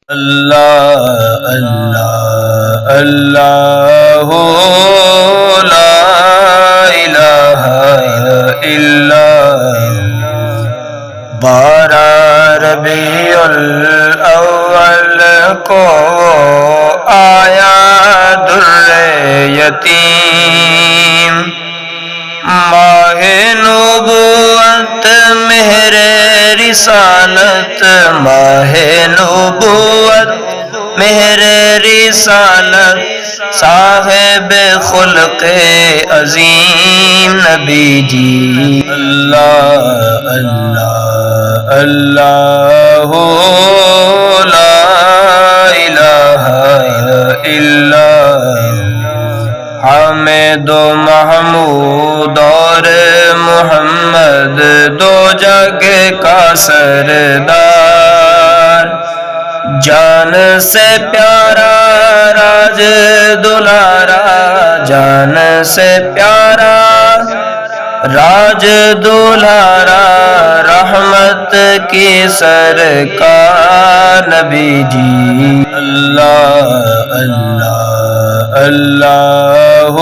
اللہ اللہ اللہ لا الہ الا بارہ ربیع الاول کو آیا در یتیم، ماہ نبوت مہر رسالت، ماہ نبوت مہر رسالت، صاحب خلق عظیم نبی جی۔ اللہ اللہ اللہ لا الہ الا حامد و محمود اور محمد، دو جگ کا سردار، جان سے پیارا راج دلارا، جان سے پیارا راج دلارا، رحمت کی سرکار نبی جی۔ اللہ اللہ اللہ